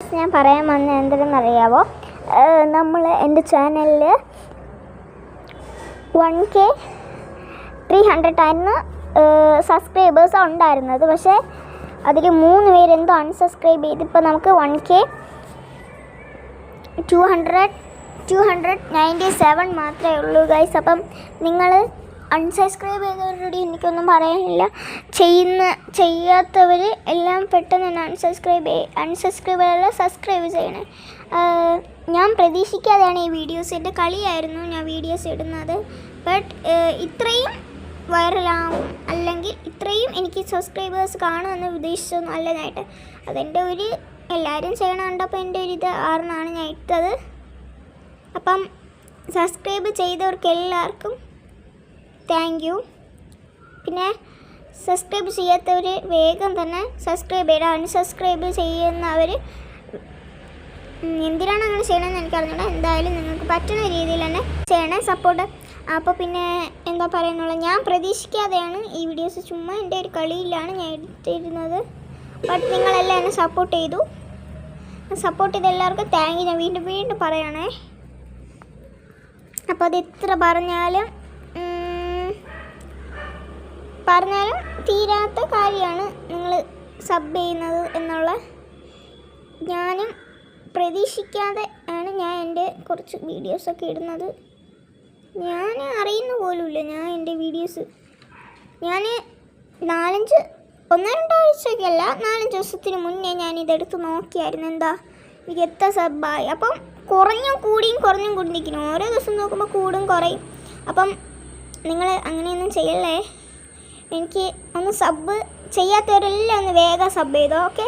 Guys, ഞാൻ പറയാൻ വന്ന എന്തെന്നറിയാവോ, നമ്മൾ എൻ്റെ ചാനലിൽ 1K 300 ആയിരുന്നു സബ്സ്ക്രൈബേഴ്സ് ഉണ്ടായിരുന്നത്. പക്ഷേ അതിൽ 3 പേരെന്തോ അൺസബ്സ്ക്രൈബ് ചെയ്ത് ഇപ്പോൾ നമുക്ക് 1K 297 മാത്രമേ ഉള്ളൂ ഗൈസ്. അപ്പം നിങ്ങൾ അൺസബ്സ്ക്രൈബ് ചെയ്തവരോട് എനിക്കൊന്നും പറയാനില്ല. ചെയ്യാത്തവർ എല്ലാം പെട്ടെന്ന് തന്നെ അൺസബ്സ്ക്രൈബ് സബ്സ്ക്രൈബ് ചെയ്യണേ. ഞാൻ പ്രതീക്ഷിക്കാതെയാണ് ഈ വീഡിയോസ്, എൻ്റെ കളിയായിരുന്നു ഞാൻ വീഡിയോസ് ഇടുന്നത്. ബട്ട് ഇത്രയും വൈറലാവും അല്ലെങ്കിൽ ഇത്രയും എനിക്ക് സബ്സ്ക്രൈബേഴ്സ് കാണുമെന്ന് ഉദ്ദേശിച്ചൊന്നും അല്ല ഞാൻ ഇട്ടത്. അതെൻ്റെ ഒരു എല്ലാവരും ചെയ്യണം കണ്ടപ്പോൾ എൻ്റെ ഒരു ഇത് ആറിനാണ് ഞാൻ ഇട്ടത്. അപ്പം സബ്സ്ക്രൈബ് ചെയ്തവർക്ക് എല്ലാവർക്കും താങ്ക് യു. പിന്നെ സബ്സ്ക്രൈബ് ചെയ്യാത്തവർ വേഗം തന്നെ സബ്സ്ക്രൈബ് ചെയ്യണം. അൺസബ്സ്ക്രൈബ് ചെയ്യുന്നവർ എന്തിനാണ് അങ്ങനെ ചെയ്യണമെന്ന് എനിക്കറിഞ്ഞൂടാ. എന്തായാലും നിങ്ങൾക്ക് പറ്റുന്ന രീതിയിൽ തന്നെ ചെയ്യണേ സപ്പോർട്ട്. അപ്പോൾ പിന്നെ എന്താ പറയുന്നുള്ളത്, ഞാൻ പ്രതീക്ഷിക്കാതെയാണ് ഈ വീഡിയോസ്, ചുമ്മാ എൻ്റെ ഒരു കളിയിലാണ് ഞാൻ എടുത്തിരുന്നത്. ബട്ട് നിങ്ങളെല്ലാം എന്നെ സപ്പോർട്ട് ചെയ്തു. സപ്പോർട്ട് ചെയ്ത എല്ലാവർക്കും താങ്ക് യു. ഞാൻ വീണ്ടും പറയണേ. അപ്പോൾ അത് എത്ര പറഞ്ഞാലും തീരാത്ത കാര്യമാണ് നിങ്ങൾ സബ് ചെയ്യുന്നത് എന്നുള്ള. ഞാനും പ്രതീക്ഷിക്കാതെ ആണ് ഞാൻ എൻ്റെ കുറച്ച് വീഡിയോസൊക്കെ ഇടുന്നത്. ഞാൻ അറിയുന്ന പോലുമില്ല. ഞാൻ എൻ്റെ വീഡിയോസ് ഞാൻ 1-2 ആഴ്ചയ്ക്കല്ല, 4-5 ദിവസത്തിന് മുന്നേ ഞാനിതെടുത്ത് നോക്കിയായിരുന്നു എന്താ എനിക്ക് എത്ര സബ്ബായി. അപ്പം കുറഞ്ഞും കൂടിയിരിക്കുന്നു. ഓരോ ദിവസം നോക്കുമ്പോൾ കൂടും കുറയും. അപ്പം നിങ്ങൾ അങ്ങനെയൊന്നും ചെയ്യല്ലേ. എനിക്ക് ഒന്ന് സബ് ചെയ്യാത്തവരെല്ലാം ഒന്ന് വേഗം സബ് ചെയ്തോ. ഓക്കെ.